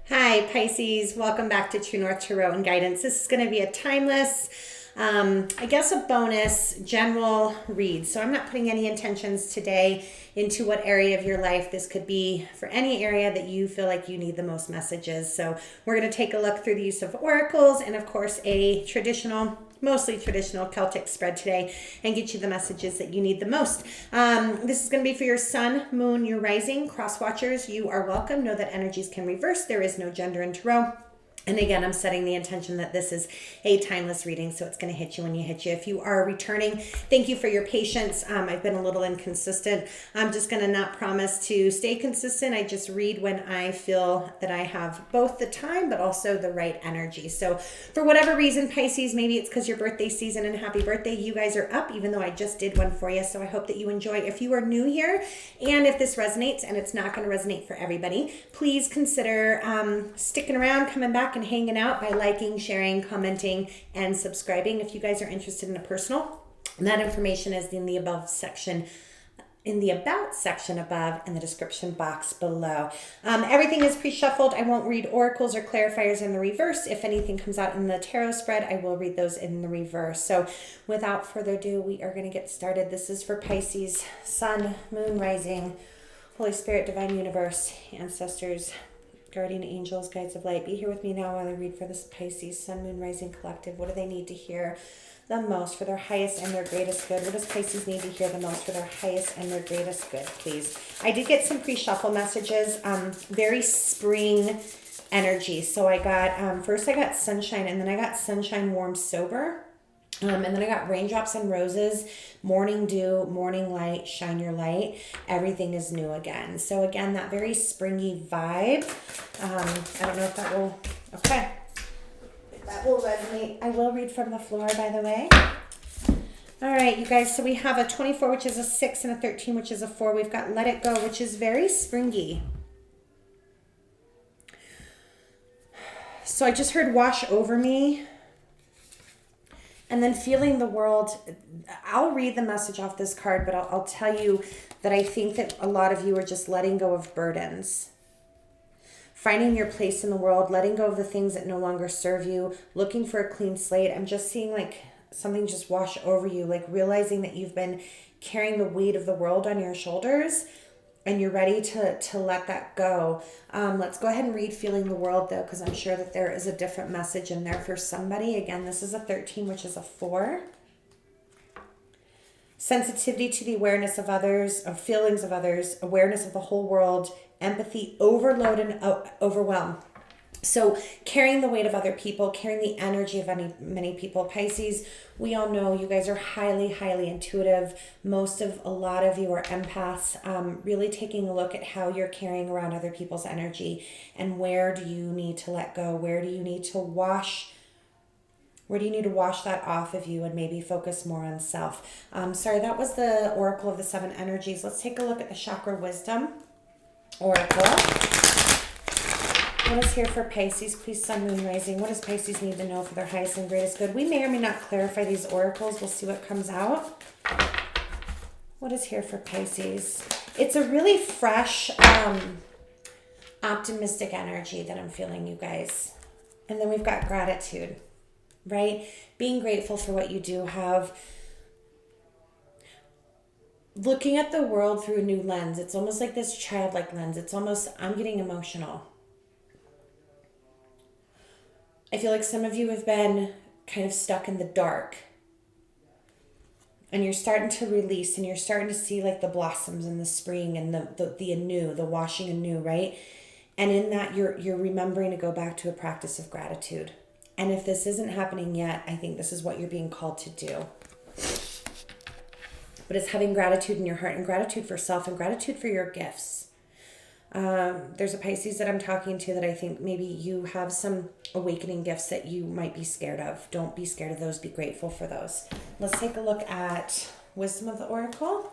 Hi, Pisces. Welcome back to True North Tarot and Guidance. This is going to be a timeless, I guess a bonus general read. So I'm not putting any intentions today into what area of your life. This could be for any area that you feel like you need the most messages. So we're going to take a look through the use of oracles and, of course, a mostly traditional Celtic spread today and get you the messages that you need the most. This is going to be for your sun, moon, your rising. Cross watchers, you are welcome. Know that energies can reverse. There is no gender in tarot. And again, I'm setting the intention that this is a timeless reading, so it's going to hit you when you hit you. If you are returning, thank you for your patience. I've been a little inconsistent. I'm just going to not promise to stay consistent. I just read when I feel that I have both the time, but also the right energy. So for whatever reason, Pisces, maybe it's because your birthday season and happy birthday, you guys are up, even though I just did one for you. So I hope that you enjoy. If you are new here, and if this resonates, and it's not going to resonate for everybody, please consider sticking around, coming back, and hanging out by liking, sharing, commenting, and subscribing. If you guys are interested in a personal, that information is in the above section, in the about section above, and the description box below. Everything is pre-shuffled. I won't read oracles or clarifiers in the reverse. If anything comes out in the tarot spread, I will read those in the reverse. So without further ado, we are going to get started. This is for Pisces, sun, moon, rising, Holy Spirit, divine universe, ancestors, guardian angels, guides of light. Be here with me now while I read for this Pisces sun, moon, rising collective. What do they need to hear the most for their highest and their greatest good? What does Pisces need to hear the most for their highest and their greatest good, please? I did get some pre-shuffle messages, very spring energy. So I got, first I got sunshine, and then I got sunshine, warm, sober. And then I got raindrops and roses, morning dew, morning light, shine your light. Everything is new again. So again, that very springy vibe. I don't know if that will, okay. If that will resonate. I will read from the floor, by the way. All right, you guys. So we have a 24, which is a 6, and a 13, which is a 4. We've got Let It Go, which is very springy. So I just heard wash over me. And then feeling the world. I'll read the message off this card, but I'll tell you that I think that a lot of you are just letting go of burdens. Finding your place in the world, letting go of the things that no longer serve you, looking for a clean slate. I'm just seeing like something just wash over you, like realizing that you've been carrying the weight of the world on your shoulders and you're ready to let that go. Let's go ahead and read Feeling the World, though, because I'm sure that there is a different message in there for somebody. Again, this is a 13, which is a 4. Sensitivity to the awareness of others, of feelings of others, awareness of the whole world, empathy, overload, and overwhelm. So carrying the weight of other people, carrying the energy of many people. Pisces, we all know you guys are highly, highly intuitive. A lot of you are empaths. Really taking a look at how you're carrying around other people's energy and where do you need to let go? Where do you need to wash that off of you and maybe focus more on self? Sorry, that was the Oracle of the 7 Energies. Let's take a look at the Chakra Wisdom Oracle. What is here for Pisces? Please, sun, moon, rising. What does Pisces need to know for their highest and greatest good? We may or may not clarify these oracles. We'll see what comes out. What is here for Pisces? It's a really fresh, optimistic energy that I'm feeling, you guys. And then we've got gratitude, right? Being grateful for what you do have. Looking at the world through a new lens. It's almost like this childlike lens. It's almost, I'm getting emotional. I feel like some of you have been kind of stuck in the dark and you're starting to release and you're starting to see like the blossoms in the spring and the anew, the washing anew, right? And in that you're remembering to go back to a practice of gratitude. And if this isn't happening yet, I think this is what you're being called to do. But it's having gratitude in your heart and gratitude for self and gratitude for your gifts. There's a Pisces that I'm talking to that I think maybe you have some awakening gifts that you might be scared of. Don't be scared of those. Be grateful for those. Let's take a look at Wisdom of the Oracle.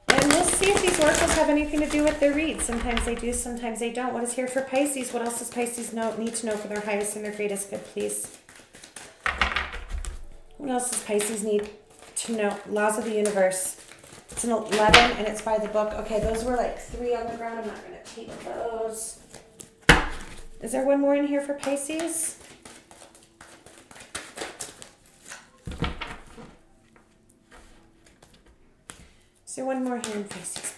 And we'll see if these oracles have anything to do with their reads. Sometimes they do, sometimes they don't. What is here for Pisces? What else does Pisces need to know for their highest and their greatest good, please? What else does Pisces need to know? Laws of the universe. It's an 11 and it's by the book. Okay, those were like 3 on the ground. I'm not going to take those. Is there one more in here for Pisces? Is there one more here in Pisces?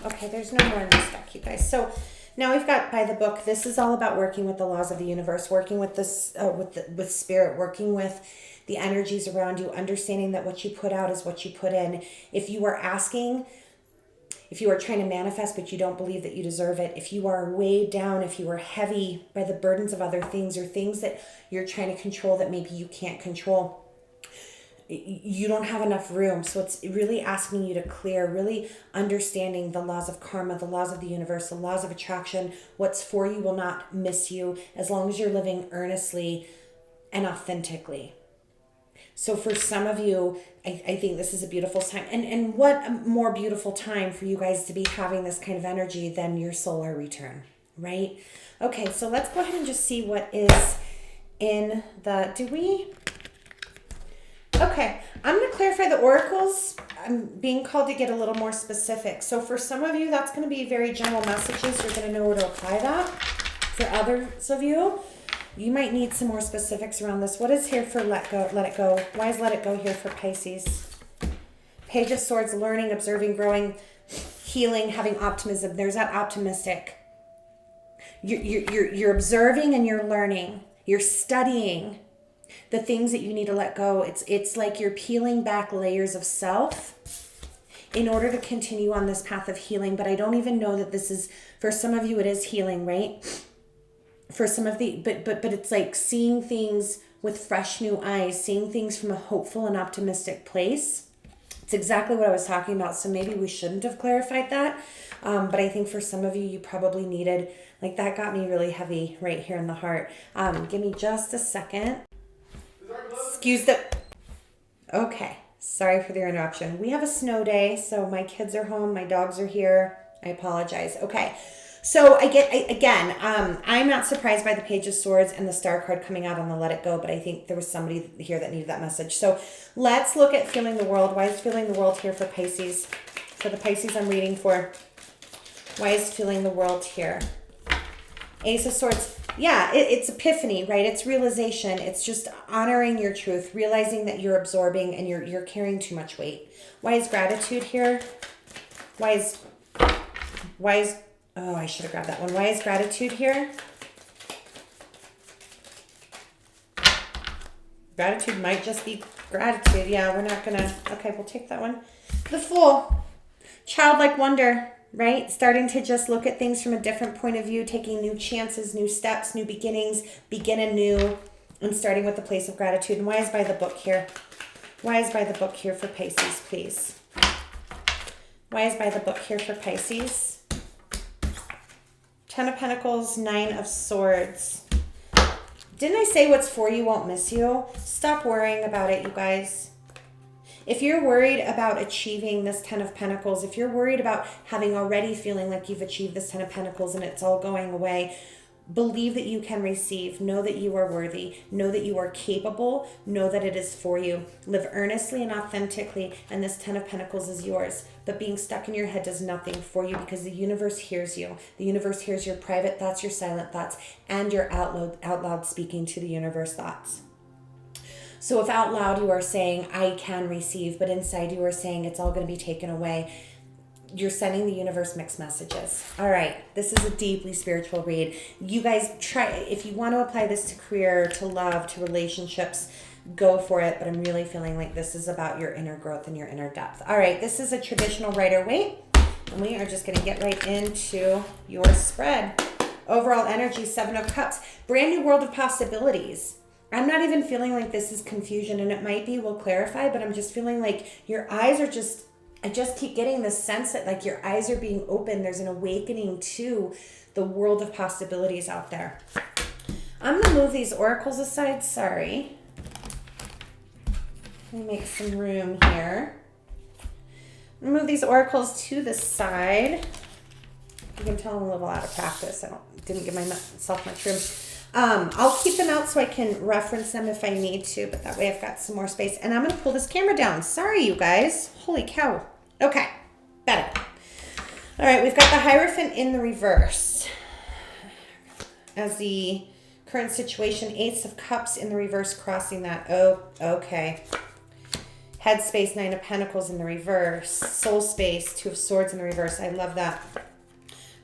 Okay, there's no more in this deck, you guys. So now we've got by the book. This is all about working with the laws of the universe, working with this, with spirit, working with the energies around you, understanding that what you put out is what you put in. If you are asking, if you are trying to manifest but you don't believe that you deserve it, if you are weighed down, if you are heavy by the burdens of other things or things that you're trying to control that maybe you can't control, you don't have enough room. So it's really asking you to clear, really understanding the laws of karma, the laws of the universe, the laws of attraction. What's for you will not miss you as long as you're living earnestly and authentically. So for some of you, I think this is a beautiful time. And what a more beautiful time for you guys to be having this kind of energy than your solar return, right? Okay, so let's go ahead and just see what is in the, okay, I'm going to clarify the oracles. I'm being called to get a little more specific. So for some of you, that's going to be very general messages. You're going to know where to apply that. For others of you, you might need some more specifics around this. What is here for let go? Let it go. Why is let it go here for Pisces? Page of Swords, learning, observing, growing, healing, having optimism. There's that optimistic. You're observing and you're learning. You're studying the things that you need to let go. It's like you're peeling back layers of self in order to continue on this path of healing. But I don't even know that this is, for some of you, it is healing, right? For some of the, but it's like seeing things with fresh new eyes, seeing things from a hopeful and optimistic place. It's exactly what I was talking about. So maybe we shouldn't have clarified that. But I think for some of you, you probably needed, like that got me really heavy right here in the heart. Give me just a second. Excuse the, okay. Sorry for the interruption. We have a snow day, so my kids are home. My dogs are here. I apologize. Okay. So I'm not surprised by the Page of Swords and the Star card coming out on the Let It Go, but I think there was somebody here that needed that message. So let's look at Feeling the World. Why is Feeling the World here for Pisces? For the Pisces I'm reading for, why is Feeling the World here? Ace of Swords. Yeah, it's epiphany, right? It's realization. It's just honoring your truth, realizing that you're absorbing and you're carrying too much weight. Why is Gratitude here? Why is, oh, I should have grabbed that one. Why is Gratitude here? Gratitude might just be gratitude. Yeah, we're not gonna, okay, we'll take that one. The Fool. Childlike wonder, right? Starting to just look at things from a different point of view, taking new chances, new steps, new beginnings, begin anew, and starting with the place of gratitude. And why is by the book here? Why is by the book here for Pisces, please? Why is by the book here for Pisces? 10 of Pentacles, 9 of Swords. Didn't I say what's for you won't miss you? Stop worrying about it, you guys. If you're worried about achieving this 10 of Pentacles, if you're worried about having already feeling like you've achieved this 10 of Pentacles and it's all going away, believe that you can receive. Know that you are worthy. Know that you are capable. Know that it is for you. Live earnestly and authentically, and this 10 of Pentacles is yours. But being stuck in your head does nothing for you because the universe hears you. The universe hears your private thoughts, your silent thoughts, and your out loud speaking to the universe thoughts. So if out loud you are saying, I can receive, but inside you are saying it's all going to be taken away, you're sending the universe mixed messages. All right, this is a deeply spiritual read. You guys try, if you want to apply this to career, to love, to relationships, go for it. But I'm really feeling like this is about your inner growth and your inner depth. All right, this is a traditional Rider-Waite, and we are just going to get right into your spread. Overall energy, 7 of Cups, brand new world of possibilities. I'm not even feeling like this is confusion, and it might be, we'll clarify, but I'm just feeling like your eyes are just, I just keep getting this sense that like your eyes are being open. There's an awakening to the world of possibilities out there. I'm going to move these oracles aside. Sorry. Let me make some room here. Move these oracles to the side. You can tell I'm a little out of practice. I didn't give myself much room. I'll keep them out so I can reference them if I need to, but that way I've got some more space. And I'm going to pull this camera down. Sorry, you guys. Holy cow. Okay, better. All right, we've got the Hierophant in the reverse as the current situation. Ace of Cups in the reverse, crossing that. Oh, okay. Headspace, Nine of Pentacles in the reverse. Soul space, Two of Swords in the reverse. I love that.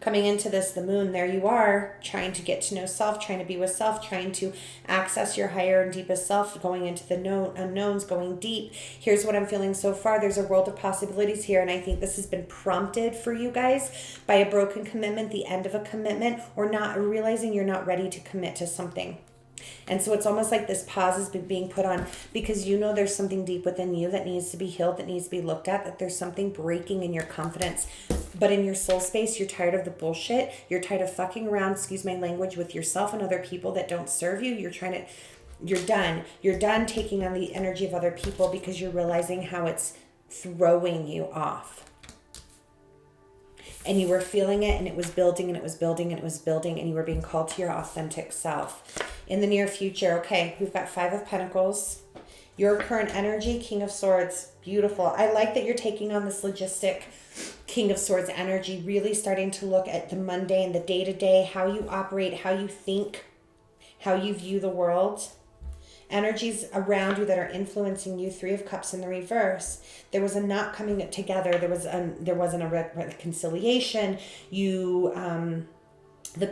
Coming into this, the moon, there you are, trying to get to know self, trying to be with self, trying to access your higher and deepest self, going into the unknowns, going deep. Here's what I'm feeling so far. There's a world of possibilities here, and I think this has been prompted for you guys by a broken commitment, the end of a commitment, or not realizing you're not ready to commit to something. And so it's almost like this pause has been being put on because you know there's something deep within you that needs to be healed, that needs to be looked at, that there's something breaking in your confidence. But in your soul space, you're tired of the bullshit. You're tired of fucking around, excuse my language, with yourself and other people that don't serve you. You're done. You're done taking on the energy of other people because you're realizing how it's throwing you off. And you were feeling it, and it was building, and it was building, and it was building, and you were being called to your authentic self. In the near future, okay, we've got Five of Pentacles. Your current energy, King of Swords, beautiful. I like that you're taking on this logistic King of Swords energy, really starting to look at the mundane, the day-to-day, how you operate, how you think, how you view the world. Energies around you that are influencing you. Three of Cups in the reverse. There was a not coming together. There wasn't a reconciliation. The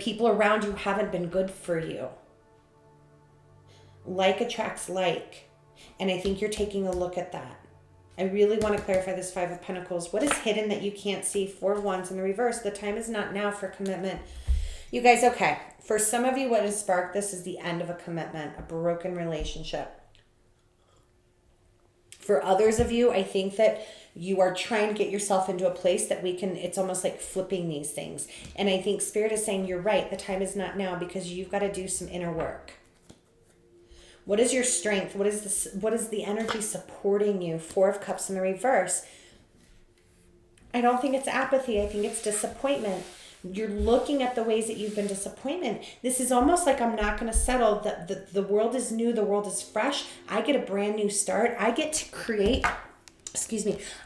people around you haven't been good for you. Like attracts like. And I think you're taking a look at that. I really want to clarify this Five of Pentacles. What is hidden that you can't see? Four of Wands in the reverse. The time is not now for commitment. You guys, okay. For some of you, what has sparked this is the end of a commitment, a broken relationship. For others of you, I think that you are trying to get yourself into a place that it's almost like flipping these things. And I think Spirit is saying, you're right, the time is not now because you've got to do some inner work. What is your strength? What is the energy supporting you? Four of Cups in the reverse. I don't think it's apathy. I think it's disappointment. You're looking at the ways that you've been disappointed. This is almost like I'm not going to settle. The world is new. The world is fresh. I get a brand new start. I get to create,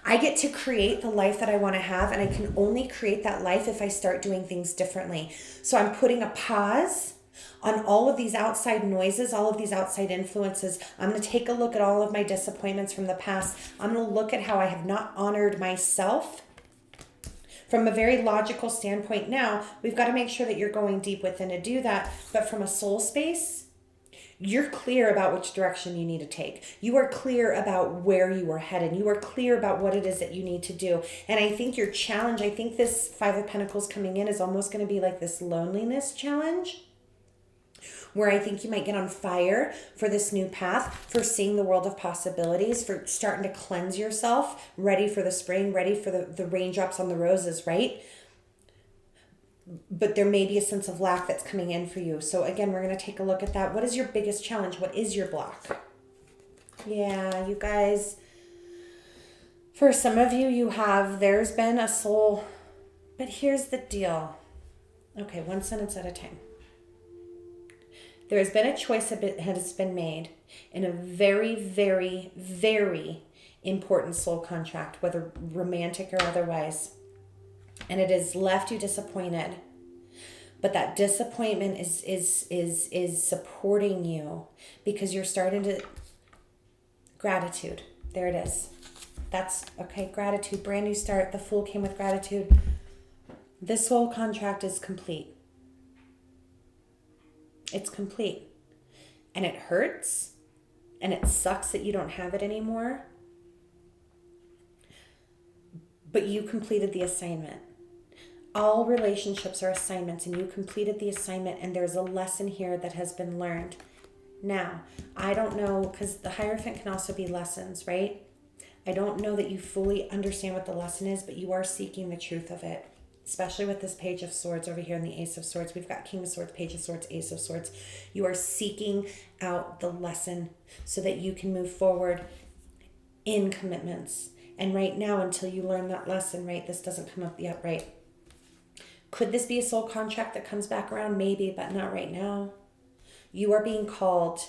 I get to create the life that I want to have. And I can only create that life if I start doing things differently. So I'm putting a pause on all of these outside noises, all of these outside influences. I'm going to take a look at all of my disappointments from the past. I'm going to look at how I have not honored myself. From a very logical standpoint now, we've got to make sure that you're going deep within to do that. But from a soul space, you're clear about which direction you need to take. You are clear about where you are headed. You are clear about what it is that you need to do. And I think your challenge, I think this Five of Pentacles coming in is almost going to be like this loneliness challenge, where I think you might get on fire for this new path, for seeing the world of possibilities, for starting to cleanse yourself, ready for the spring, ready for the raindrops on the roses, right? But there may be a sense of lack that's coming in for you. So again, we're going to take a look at that. What is your biggest challenge? What is your block? Yeah, you guys, for some of you, there's been a soul, but here's the deal. Okay, one sentence at a time. There has been a choice that has been made in a very, very, very important soul contract, whether romantic or otherwise. And it has left you disappointed. But that disappointment is supporting you because you're starting to... Gratitude. There it is. That's, okay, gratitude. Brand new start. The Fool came with gratitude. This soul contract is complete. It's complete. And it hurts. And it sucks that you don't have it anymore. But you completed the assignment. All relationships are assignments, and you completed the assignment, and there's a lesson here that has been learned. Now, I don't know, because the Hierophant can also be lessons, right? I don't know that you fully understand what the lesson is, but you are seeking the truth of it. Especially with this Page of Swords over here and the Ace of Swords. We've got King of Swords, Page of Swords, Ace of Swords. You are seeking out the lesson so that you can move forward in commitments. And right now, until you learn that lesson, right, this doesn't come up yet, right? Could this be a soul contract that comes back around? Maybe, but not right now. You are being called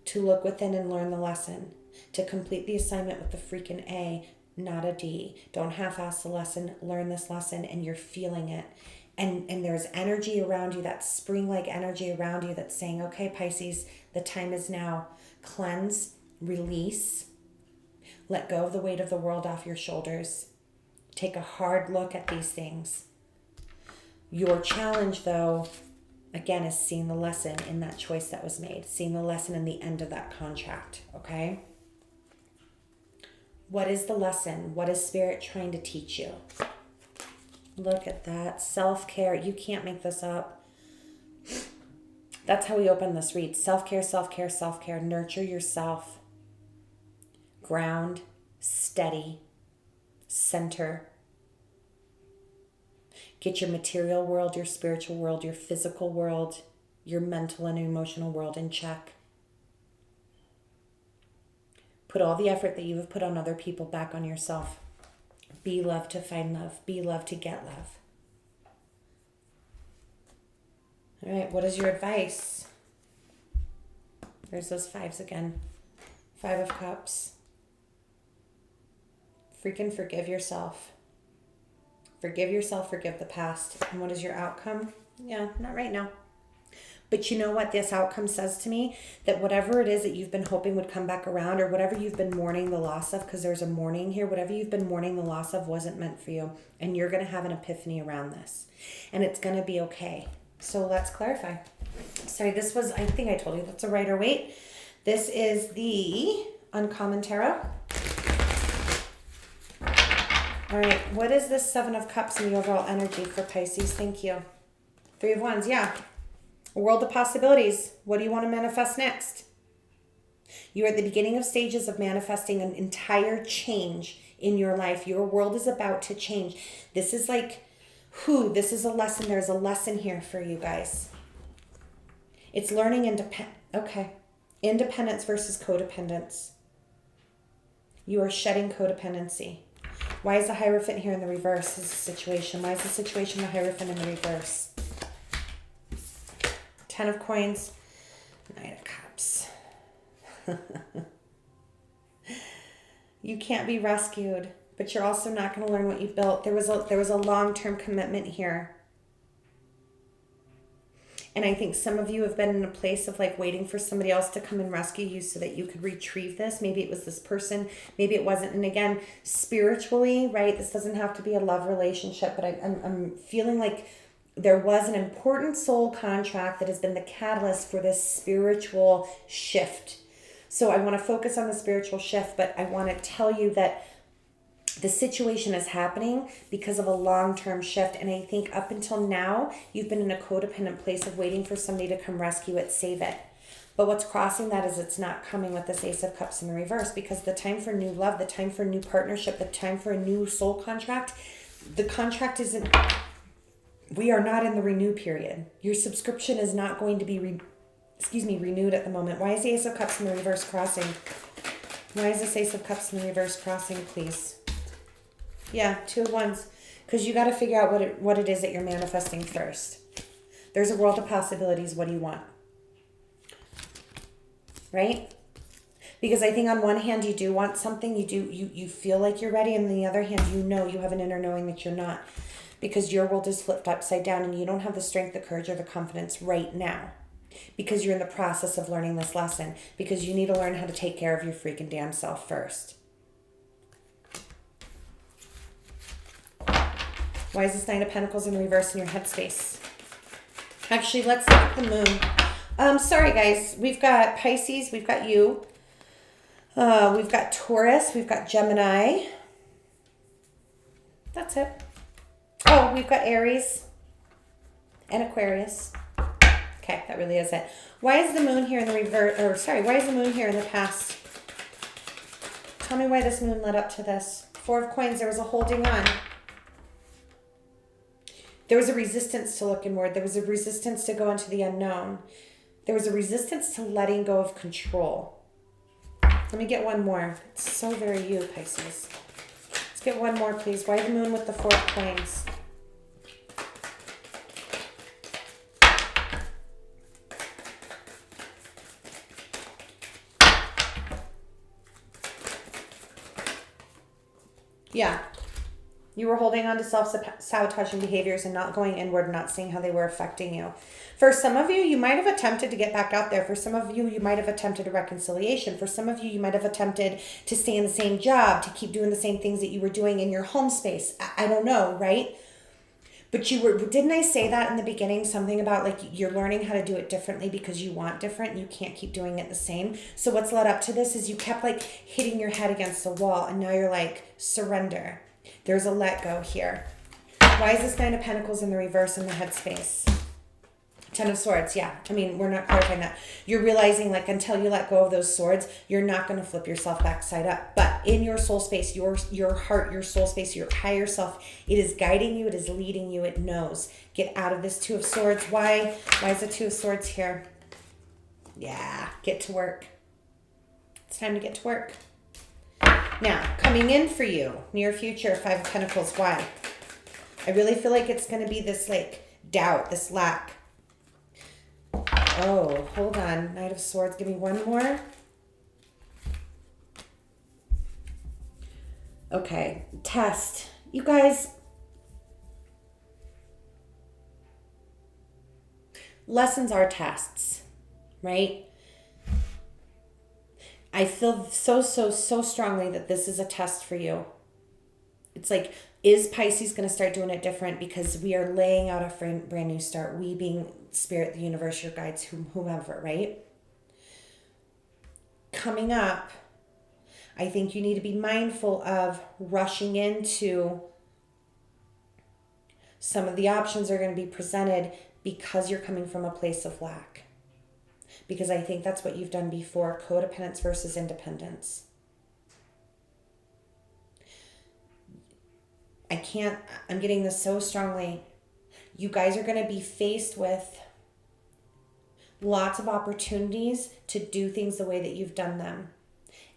to look within and learn the lesson, to complete the assignment with the freaking A, not a D. Don't half-ass the lesson. Learn this lesson, and you're feeling it. And there's energy around you, that spring-like energy around you that's saying, okay, Pisces, the time is now. Cleanse, release, let go of the weight of the world off your shoulders. Take a hard look at these things. Your challenge, though, again, is seeing the lesson in that choice that was made, seeing the lesson in the end of that contract, okay? What is the lesson? What is Spirit trying to teach you? Look at that. Self-care. You can't make this up. That's how we open this read. Self-care, self-care, self-care. Nurture yourself. Ground, steady, center. Get your material world, your spiritual world, your physical world, your mental and emotional world in check. Put all the effort that you have put on other people back on yourself. Be love to find love. Be love to get love. All right, what is your advice? There's those fives again. 5 of Cups. Freaking forgive yourself. Forgive yourself, forgive the past. And what is your outcome? Yeah, not right now. But you know what this outcome says to me? That whatever it is that you've been hoping would come back around, or whatever you've been mourning the loss of, because there's a mourning here, whatever you've been mourning the loss of wasn't meant for you. And you're going to have an epiphany around this. And it's going to be okay. So let's clarify. Sorry, this was, I think I told you, that's a Rider-Waite. This is the Uncommon Tarot. All right, what is this 7 of Cups in the overall energy for Pisces? Thank you. 3 of Wands, yeah. A world of possibilities. What do you want to manifest next? You're at the beginning of stages of manifesting an entire change in your life. Your world is about to change. This is like, this is a lesson. There's a lesson here for you guys. It's learning independence versus codependence. You are shedding codependency. Why is the Hierophant here in the reverse? This is the situation. Why is the situation the Hierophant in the reverse? 10 of Coins, Knight of Cups. You can't be rescued, but you're also not going to learn what you built. There was a long-term commitment here. And I think some of you have been in a place of like waiting for somebody else to come and rescue you so that you could retrieve this. Maybe it was this person, maybe it wasn't. And again, spiritually, right? This doesn't have to be a love relationship, but I'm feeling like there was an important soul contract that has been the catalyst for this spiritual shift. So I want to focus on the spiritual shift, but I want to tell you that the situation is happening because of a long-term shift. And I think up until now, you've been in a codependent place of waiting for somebody to come rescue it, save it. But what's crossing that is it's not coming with this Ace of Cups in the reverse, because the time for new love, the time for new partnership, the time for a new soul contract, the contract isn't... We are not in the renew period. Your subscription is not going to be renewed at the moment. Why is the Ace of Cups in the reverse crossing? Why is this Ace of Cups in the reverse crossing, please? Yeah, 2 of Wands. Because you got to figure out what it is that you're manifesting first. There's a world of possibilities. What do you want? Right? Because I think on one hand, you do want something. You feel like you're ready. And on the other hand, you have an inner knowing that you're not. Because your world is flipped upside down and you don't have the strength, the courage, or the confidence right now. Because you're in the process of learning this lesson. Because you need to learn how to take care of your freaking damn self first. Why is this 9 of Pentacles in reverse in your headspace? Actually, let's look at the moon. Sorry, guys. We've got Pisces. We've got you. We've got Taurus. We've got Gemini. That's it. Oh, we've got Aries and Aquarius. Okay, that really is it. Why is the moon here in the reverse? Why is the moon here in the past? Tell me why this moon led up to this. 4 of Coins, there was a holding on. There was a resistance to look inward. There was a resistance to go into the unknown. There was a resistance to letting go of control. Let me get one more. It's so very you, Pisces. Let's get one more, please. Why the moon with the 4 of Coins? Yeah. You were holding on to self-sabotaging behaviors and not going inward, not seeing how they were affecting you. For some of you, you might have attempted to get back out there. For some of you, you might have attempted a reconciliation. For some of you, you might have attempted to stay in the same job, to keep doing the same things that you were doing in your home space. I don't know, right? But didn't I say that in the beginning? Something about like you're learning how to do it differently because you want different. You can't keep doing it the same. So what's led up to this is you kept like hitting your head against the wall, and now you're like, surrender. There's a let go here. Why is this Nine of Pentacles in the reverse in the headspace? Ten of Swords, yeah. I mean, we're not clarifying that. You're realizing like until you let go of those swords, you're not going to flip yourself backside up. But in your soul space, your heart, your soul space, your higher self, it is guiding you, it is leading you, it knows. Get out of this Two of Swords. Why is the Two of Swords here? Yeah, get to work. It's time to get to work. Now, coming in for you, near future, Five of Pentacles. Why? I really feel like it's going to be this like doubt, this lack. Oh, hold on. Knight of Swords. Give me one more. Okay. Test. You guys, lessons are tests, right? I feel so strongly that this is a test for you. It's like, is Pisces going to start doing it different? Because we are laying out a brand new start. We being Spirit, the universe, your guides, whomever, right? Coming up, I think you need to be mindful of rushing into some of the options are going to be presented because you're coming from a place of lack. Because I think that's what you've done before, codependence versus independence. I'm getting this so strongly. You guys are going to be faced with lots of opportunities to do things the way that you've done them.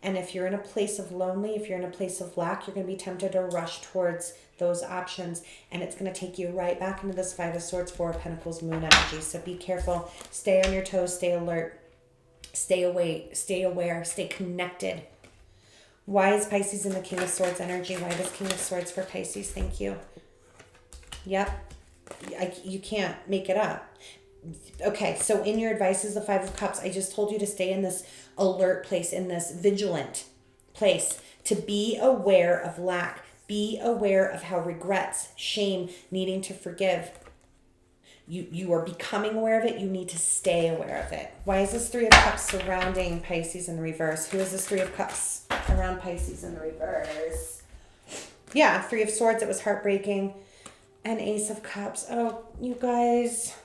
And if you're in a place of lonely, if you're in a place of lack, you're going to be tempted to rush towards those options. And it's going to take you right back into this Five of Swords, Four of Pentacles, Moon energy. So be careful. Stay on your toes. Stay alert. Stay awake. Stay aware. Stay connected. Why is Pisces in the King of Swords energy? Why does King of Swords for Pisces? Thank you. Yep. You can't make it up. Okay, so in your advice is the Five of Cups. I just told you to stay in this alert place, in this vigilant place, to be aware of lack. Be aware of how regrets, shame, needing to forgive. You are becoming aware of it. You need to stay aware of it. Why is this Three of Cups surrounding Pisces in the reverse? Who is this Three of Cups around Pisces in the reverse? Yeah, Three of Swords. It was heartbreaking. And Ace of Cups. Oh, you guys.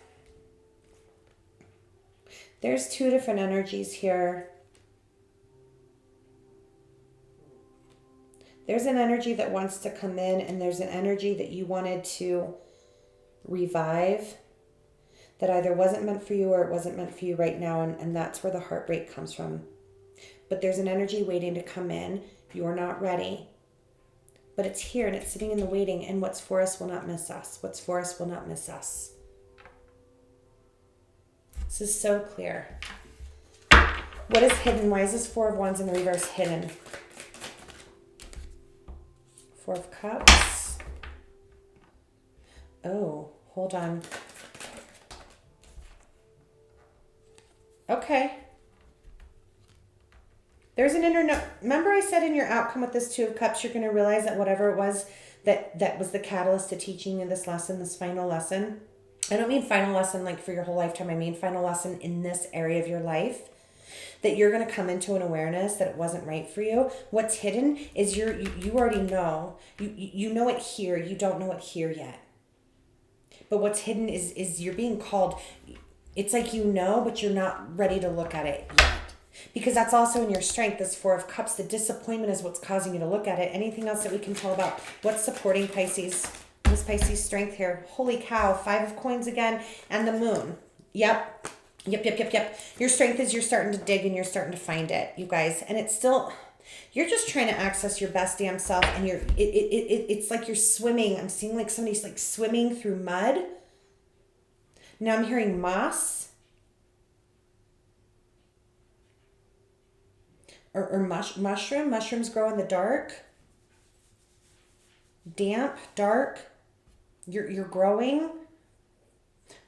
There's two different energies here. There's an energy that wants to come in, and there's an energy that you wanted to revive that either wasn't meant for you or it wasn't meant for you right now, and that's where the heartbreak comes from. But there's an energy waiting to come in. You're not ready. But it's here, and it's sitting in the waiting, and what's for us will not miss us. What's for us will not miss us. This is so clear. What is hidden? Why is this Four of Wands in the reverse hidden? Four of Cups. Oh, hold on. Okay. There's an remember I said in your outcome with this Two of Cups, you're going to realize that whatever it was that was the catalyst to teaching you this lesson, this final lesson. I don't mean final lesson like for your whole lifetime. I mean final lesson in this area of your life. That you're going to come into an awareness that it wasn't right for you. What's hidden is you already know. You know it here. You don't know it here yet. But what's hidden is you're being called. It's like you know, but you're not ready to look at it yet. Because that's also in your strength, this Four of Cups. The disappointment is what's causing you to look at it. Anything else that we can tell about what's supporting Pisces? This Pisces strength here. Holy cow. Five of Coins again. And the Moon. Yep. Your strength is you're starting to dig and you're starting to find it, you guys. And it's still, you're just trying to access your best damn self, and it's like you're swimming. I'm seeing like somebody's like swimming through mud. Now I'm hearing moss. Or mushroom. Mushrooms grow in the dark. damp, dark. You're growing.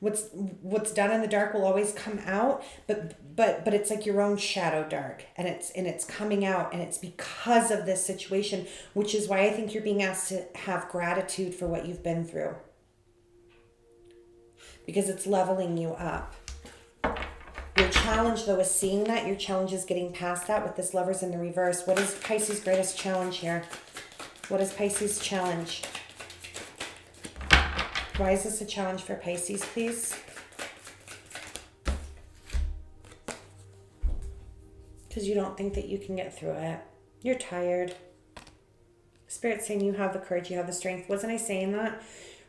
What's done in the dark will always come out, but it's like your own shadow dark, and it's coming out, and it's because of this situation, which is why I think you're being asked to have gratitude for what you've been through, because it's leveling you up. Your challenge, though, is seeing that. Your challenge is getting past that with this Lovers in the reverse. What is Pisces' greatest challenge here? What is Pisces' challenge? Why is this a challenge for Pisces, please? Because you don't think that you can get through it. You're tired. Spirit's saying you have the courage, you have the strength. Wasn't I saying that?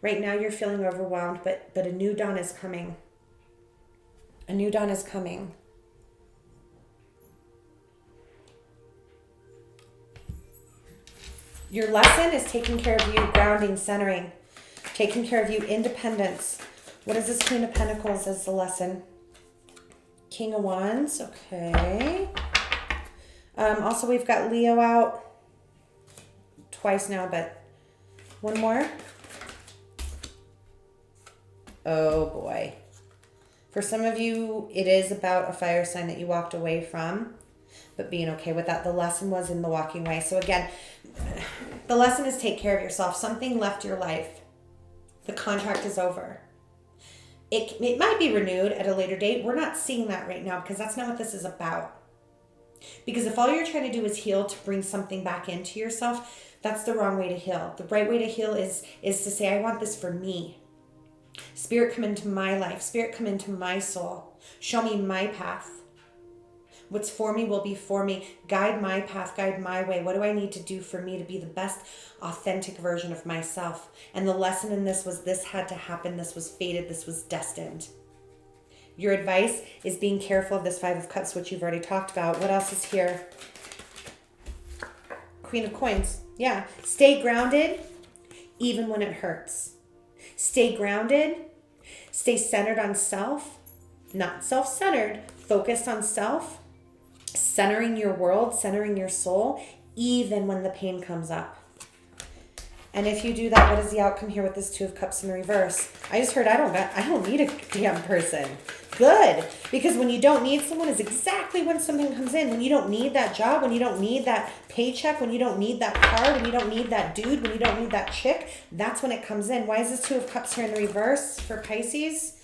Right now you're feeling overwhelmed, but a new dawn is coming. A new dawn is coming. Your lesson is taking care of you, grounding, centering. Taking care of you, independence. What is this Queen of Pentacles as the lesson? King of Wands, okay. Also, we've got Leo out twice now, but one more. Oh boy. For some of you, it is about a fire sign that you walked away from, but being okay with that. The lesson was in the walking away. So again, the lesson is take care of yourself. Something left your life. The contract is over. It might be renewed at a later date. We're not seeing that right now because that's not what this is about. Because if all you're trying to do is heal to bring something back into yourself, that's the wrong way to heal. The right way to heal is to say, I want this for me. Spirit, come into my life. Spirit, come into my soul. Show me my path. What's for me will be for me. Guide my path, guide my way. What do I need to do for me to be the best authentic version of myself? And the lesson in this was this had to happen. This was fated. This was destined. Your advice is being careful of this Five of Cups, which you've already talked about. What else is here? Queen of Coins. Yeah. Stay grounded even when it hurts. Stay grounded. Stay centered on self. Not self-centered. Focused on self. Centering your world, centering your soul, even when the pain comes up. And if you do that, what is the outcome here with this Two of Cups in the reverse? I just heard I don't need a damn person. Good. Because when you don't need someone is exactly when something comes in. When you don't need that job, when you don't need that paycheck, when you don't need that car, when you don't need that dude, when you don't need that chick, that's when it comes in. Why is this Two of Cups here in the reverse for Pisces?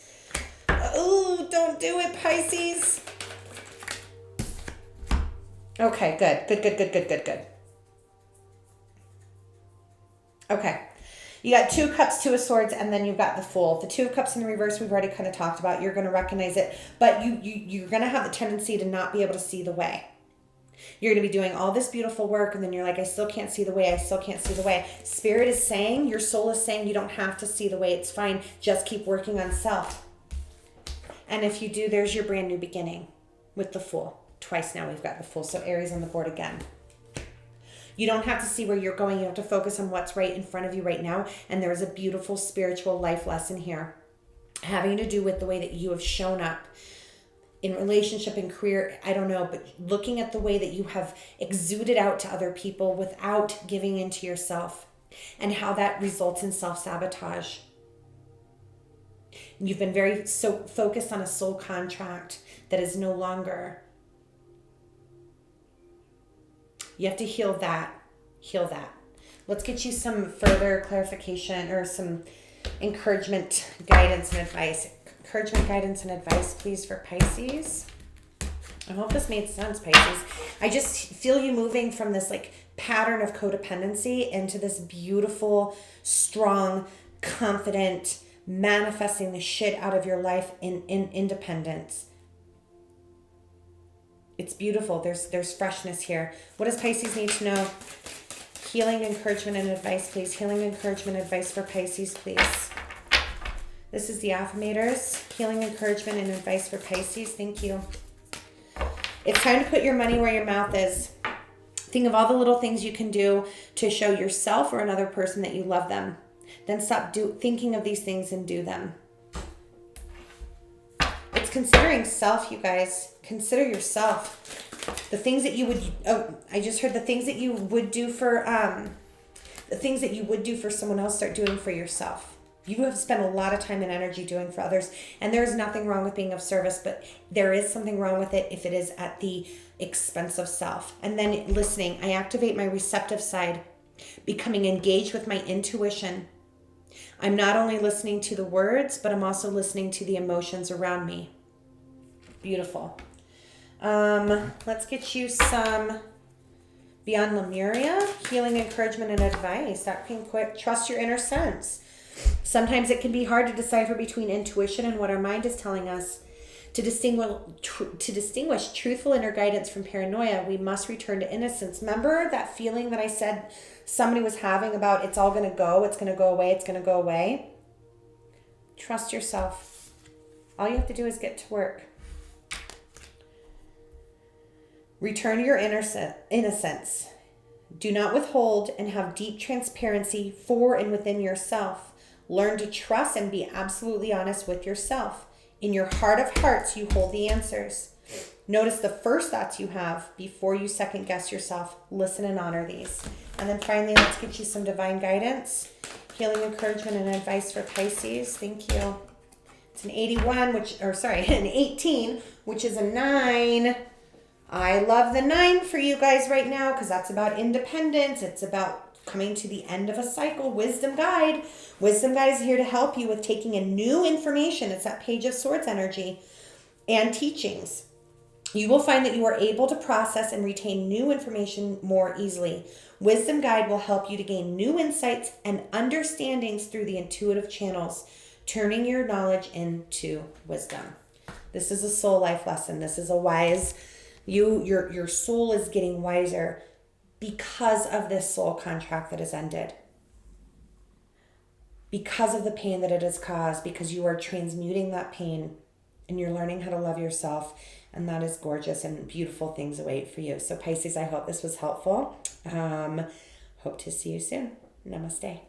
Oh, don't do it, Pisces. Okay, good. Okay. You got Two Cups, Two of Swords, and then you've got the Fool. The Two of Cups in the reverse we've already kind of talked about. You're going to recognize it, but you're going to have the tendency to not be able to see the way. You're going to be doing all this beautiful work, and then you're like, I still can't see the way. I still can't see the way. Spirit is saying, your soul is saying, you don't have to see the way. It's fine. Just keep working on self. And if you do, there's your brand new beginning with the Fool. Twice now we've got the Fool. So Aries on the board again. You don't have to see where you're going. You have to focus on what's right in front of you right now. And there's a beautiful spiritual life lesson here having to do with the way that you have shown up in relationship and career. I don't know, but looking at the way that you have exuded out to other people without giving into yourself and how that results in self-sabotage. You've been very so focused on a soul contract that is no longer. You have to heal that. Heal that. Let's get you some further clarification or some encouragement, guidance, and advice. Encouragement, guidance, and advice, please, for Pisces. I hope this made sense, Pisces. I just feel you moving from this like pattern of codependency into this beautiful, strong, confident, manifesting the shit out of your life in independence. It's beautiful. There's freshness here. What does Pisces need to know? Healing, encouragement, and advice, please. Healing, encouragement, advice for Pisces, please. This is the affirmators. Healing, encouragement, and advice for Pisces. Thank you. It's time to put your money where your mouth is. Think of all the little things you can do to show yourself or another person that you love them. Then stop thinking of these things and do them. It's considering self, you guys. Consider yourself. The things that you would, I just heard the things that you would do for, The things that you would do for someone else, start doing for yourself. You have spent a lot of time and energy doing for others, and there's nothing wrong with being of service, but there is something wrong with it if it is at the expense of self. And then listening, I activate my receptive side, becoming engaged with my intuition. I'm not only listening to the words, but I'm also listening to the emotions around me. Beautiful. Let's get you some Beyond Lemuria, healing, encouragement, and advice. That came quick. Trust your inner sense. Sometimes it can be hard to decipher between intuition and what our mind is telling us. To distinguish truthful inner guidance from paranoia, we must return to innocence. Remember that feeling that I said somebody was having about it's all going to go, it's going to go away, it's going to go away? Trust yourself. All you have to do is get to work. Return to your innocence. Do not withhold and have deep transparency for and within yourself. Learn to trust and be absolutely honest with yourself. In your heart of hearts, you hold the answers. Notice the first thoughts you have before you second guess yourself. Listen and honor these. And then finally, let's get you some divine guidance, healing, encouragement, and advice for Pisces. Thank you. It's an 18, which is a 9. I love the 9 for you guys right now because that's about independence. It's about coming to the end of a cycle. Wisdom Guide. Wisdom Guide is here to help you with taking in new information. It's that Page of Swords energy and teachings. You will find that you are able to process and retain new information more easily. Wisdom Guide will help you to gain new insights and understandings through the intuitive channels, turning your knowledge into wisdom. This is a soul life lesson. This is a wise... Your soul is getting wiser because of this soul contract that has ended. Because of the pain that it has caused, because you are transmuting that pain and you're learning how to love yourself. And that is gorgeous, and beautiful things await for you. So Pisces, I hope this was helpful. Hope to see you soon. Namaste.